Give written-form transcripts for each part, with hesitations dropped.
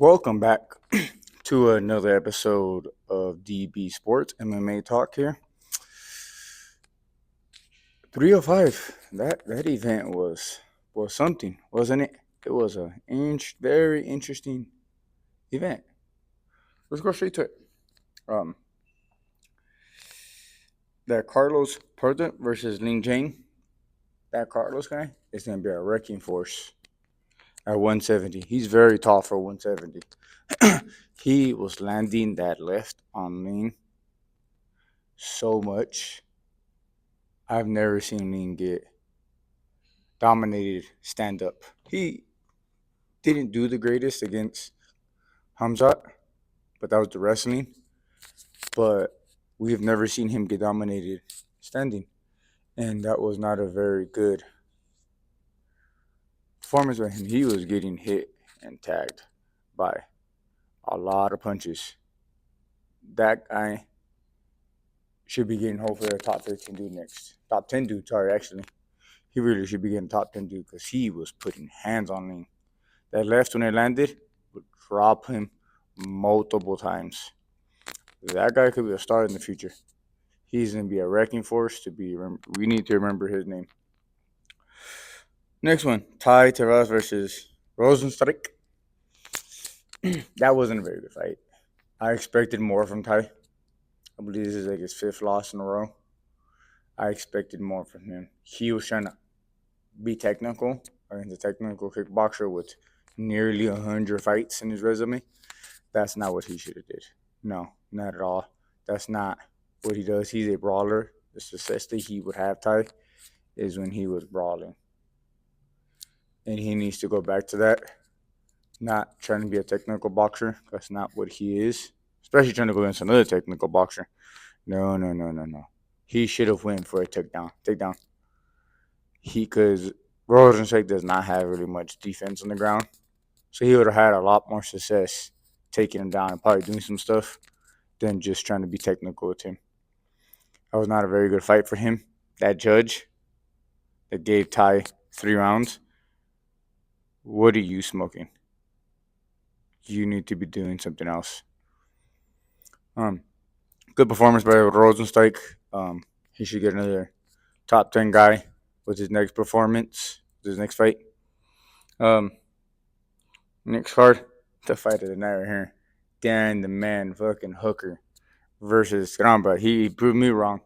Welcome back to another episode of DB Sports MMA Talk here. 305. That event was something, wasn't it? It was a very interesting event. Let's go straight to it. Um, that Carlos Porta versus Ling Jane. That Carlos guy is gonna be a wrecking force at 170. He's very tall for 170. He was landing that left on Ling so much. I've never seen Ling get dominated stand up. He didn't do the greatest against Hamzat, but that was the wrestling. But we've never seen him get dominated standing. And that was not a very good performance by him. He was getting hit and tagged by a lot of punches. That guy should be getting hopefully a top 15 dude next. Top 10 dude, sorry, actually. He really should be getting top 10 dude because he was putting hands on me. That left when it landed would drop him multiple times. That guy could be a star in the future. He's going to be a wrecking force to be. We need to remember his name. Next one, Ty Terraz versus Rosenstrike. That wasn't a very good fight. I expected more from Ty. I believe this is like his fifth loss in a row. I expected more from him. He was trying to be technical against a technical kickboxer with nearly 100 fights in his resume. That's not what he should have did. No, not at all. That's not what he does. He's a brawler. The success that he would have, Ty, is when he was brawling. And he needs to go back to that. Not trying to be a technical boxer. That's not what he is. Especially trying to go against another technical boxer. No. He should have went for a takedown. Because Rosenstrike does not have really much defense on the ground. So he would have had a lot more success taking him down and probably doing some stuff than just trying to be technical with him. That was not a very good fight for him. That judge that gave Ty 3 rounds, what are you smoking? You need to be doing something else. Good performance by Rosenstrike. He should get another top 10 guy with his next performance, his next fight. Next card, the fight of the night right here. Dan the Man fucking Hooker versus Gramba. He proved me wrong.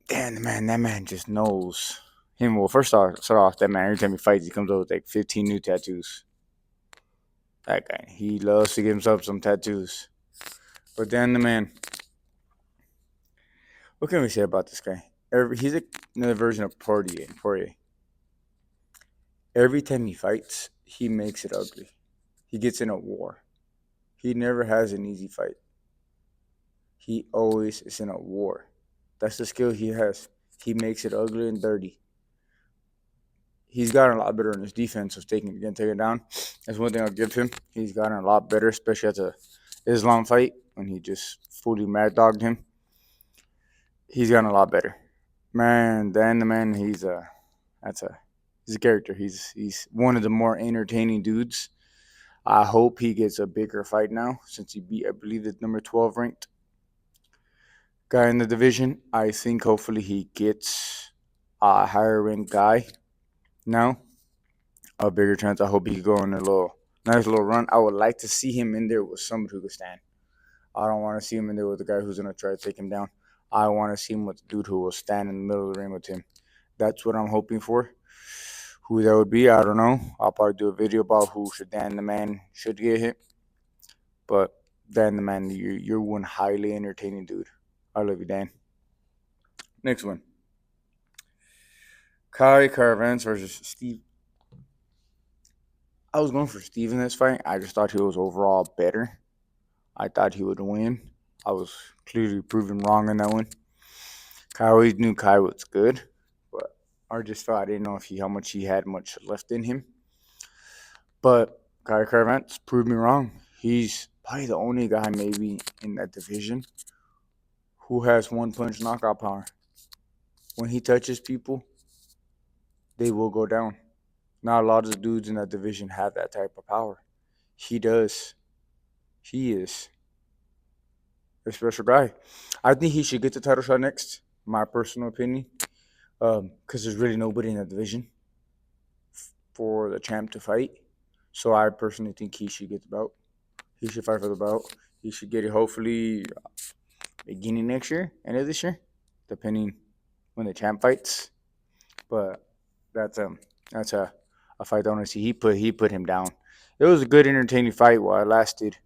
Dan the Man, that man just knows him. Well, first off, start off, that man, every time he fights, he comes up with like 15 new tattoos. That guy, he loves to give himself some tattoos. But Dan the Man, what can we say about this guy? He's another version of Poirier. Every time he fights, he makes it ugly. He gets in a war. He never has an easy fight. He always is in a war. That's the skill he has. He makes it ugly and dirty. He's gotten a lot better in his defense of getting taken down. That's one thing I'll give him. He's gotten a lot better, especially at the Islam fight when he just fully mad dogged him. He's gotten a lot better. Man, Dan the Man, he's a character. He's one of the more entertaining dudes. I hope he gets a bigger fight now since he beat, I believe, the number 12 ranked guy in the division. I think hopefully he gets a higher ranked guy now. A bigger chance. I hope he could go on a nice little run. I would like to see him in there with somebody who could stand. I don't want to see him in there with the guy who's going to try to take him down. I want to see him with the dude who will stand in the middle of the ring with him. That's what I'm hoping for. Who that would be, I don't know. I'll probably do a video about who should Dan the Man should get hit. But Dan the Man, you're one highly entertaining dude. I love you, Dan. Next one. Kai Caravans versus Steve. I was going for Steve in this fight. I just thought he was overall better. I thought he would win. I was clearly proven wrong in that one. I always knew Kai was good, but I just thought I didn't know how much he had left in him. But Kai Caravans proved me wrong. He's probably the only guy maybe in that division who has one-punch knockout power. When he touches people, they will go down. Not a lot of the dudes in that division have that type of power. He does. He is a special guy. I think he should get the title shot next. My personal opinion, because there's really nobody in that division for the champ to fight. So I personally think he should get the belt. He should fight for the belt. He should get it hopefully beginning next year, end of this year, depending when the champ fights. But that's a fight I want to see. He put him down. It was a good entertaining fight while it lasted.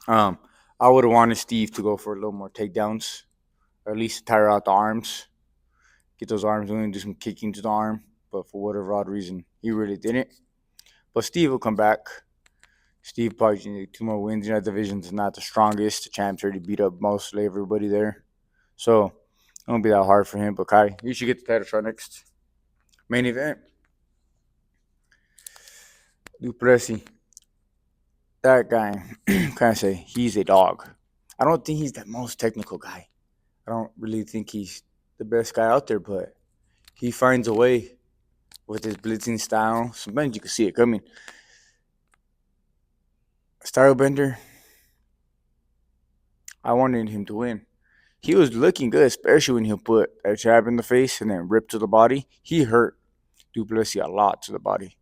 Um, I would have wanted Steve to go for a little more takedowns, or at least tire out the arms, get those arms moving, do some kicking to the arm. But for whatever odd reason, he really didn't. But Steve will come back. Steve probably need 2 more wins in that division. It's not the strongest. The champ's already beat up mostly everybody there. So it won't be that hard for him. But Kai, you should get the title shot next. Main event. Du Plessis. That guy, can I say, he's a dog. I don't think he's the most technical guy. I don't really think he's the best guy out there, but he finds a way with his blitzing style. Sometimes you can see it coming. Stylebender, I wanted him to win. He was looking good, especially when he put a jab in the face and then rip to the body. He hurt Du Plessis a lot to the body.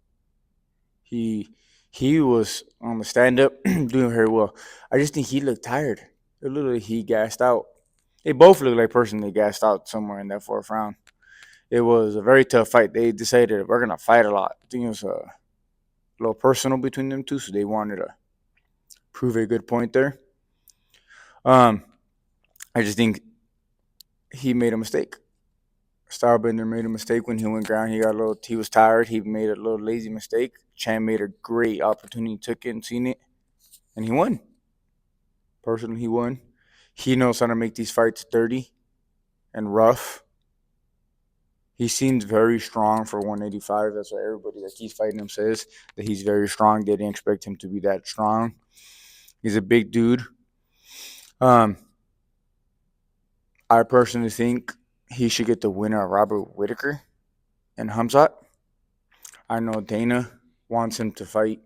He he was on the stand up doing very well. I just think he looked tired. It looked like he gassed out. They both looked like personally gassed out somewhere in that fourth round. It was a very tough fight. They decided we're gonna fight a lot. I think it was a little personal between them two, so they wanted to prove a good point there. Um, I just think he made a mistake. Stylebender made a mistake when he went ground. He was tired. He made a little lazy mistake. Chan made a great opportunity, took it and seen it, and he won. Personally, he won. He knows how to make these fights dirty and rough. He seems very strong for 185. That's what everybody that keeps fighting him says, that he's very strong. They didn't expect him to be that strong. He's a big dude. Um, I personally think he should get the winner of Robert Whitaker and Hamzat. I know Dana wants him to fight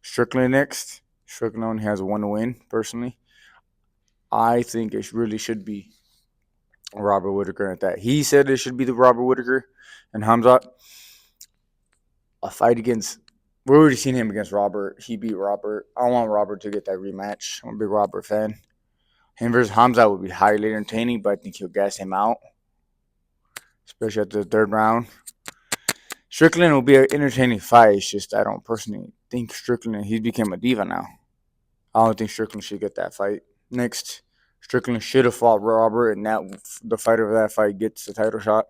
Strickland next. Strickland only has one win, personally. I think it really should be Robert Whitaker at that. He said it should be the Robert Whitaker and Hamzat. A fight against. We've already seen him against Robert. He beat Robert. I want Robert to get that rematch. I'm a big Robert fan. Him versus Hamzat would be highly entertaining, but I think he'll gas him out, especially at the third round. Strickland will be an entertaining fight. It's just I don't personally think Strickland. He's become a diva now. I don't think Strickland should get that fight. Next, Strickland should have fought Robert, and that the fighter of that fight gets the title shot.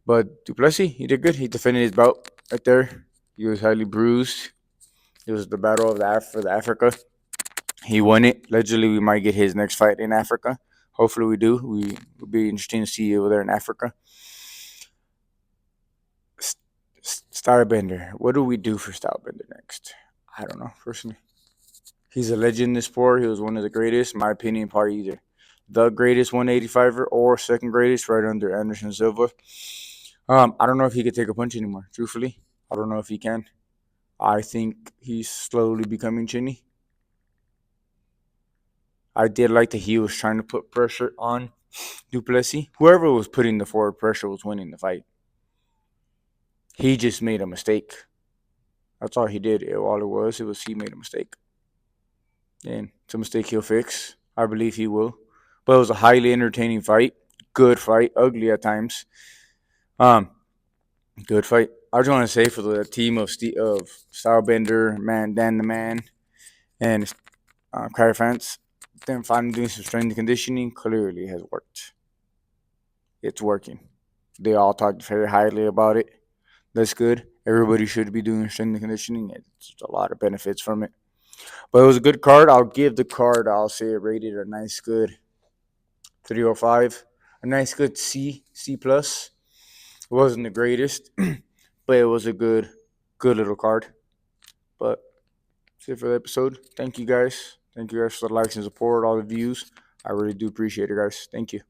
But Du Plessis, he did good. He defended his belt right there. He was highly bruised. It was the battle of the Africa. He won it. Allegedly, we might get his next fight in Africa. Hopefully, we do. It'll be interesting to see you over there in Africa. Stylebender. What do we do for Stylebender next? I don't know, personally. He's a legend in this sport. He was one of the greatest, in my opinion, probably either the greatest 185er or second greatest, right under Anderson Silva. I don't know if he could take a punch anymore, truthfully. I don't know if he can. I think he's slowly becoming chinny. I did like that he was trying to put pressure on Du Plessis. Whoever was putting the forward pressure was winning the fight. He just made a mistake. That's all he did. All it was he made a mistake. And it's a mistake he'll fix. I believe he will. But it was a highly entertaining fight. Good fight. Ugly at times. Good fight. I just want to say for the team of Stylebender, Dan the Man, and Kyrie fans, them finally doing some strength and conditioning clearly has worked. It's working. They all talked very highly about it. That's good. Everybody should be doing strength and conditioning. It's a lot of benefits from it. But it was a good card. I'll give the card, I'll say it rated a nice good 305. A nice good C plus. It wasn't the greatest, but it was a good little card. But that's it for the episode. Thank you guys. Thank you guys for the likes and support, all the views. I really do appreciate it, guys. Thank you.